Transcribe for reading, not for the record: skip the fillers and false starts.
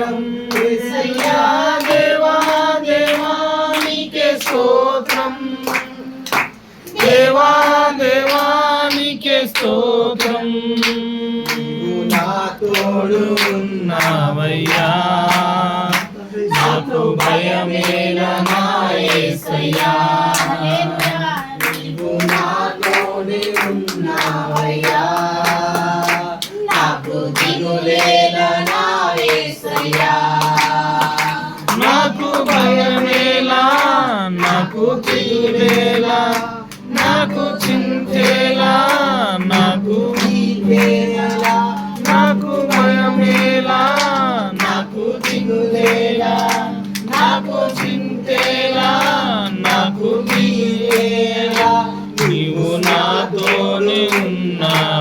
స్తోత్రం యేసయ్యా దేవా దేవా నీకే స్తోత్రం దేవా దేవా నీకే స్తోత్రం నా తోడు ఉన్నావయ్యా నాకు భయమేలా నా యేసయ్యా నీవు నా తోడు ఉన్నావయ్యా నాకు దిగులేలా నా యేసయ్యా నాకు భయమేలా నాకు దిగులేలా నాకు చింతేలా నాకు నీవేలా నాకు భయమేలా నాకు దిగులేలా నాకు చింతేలా నాకు దిగులేలా నీవు నాతోనే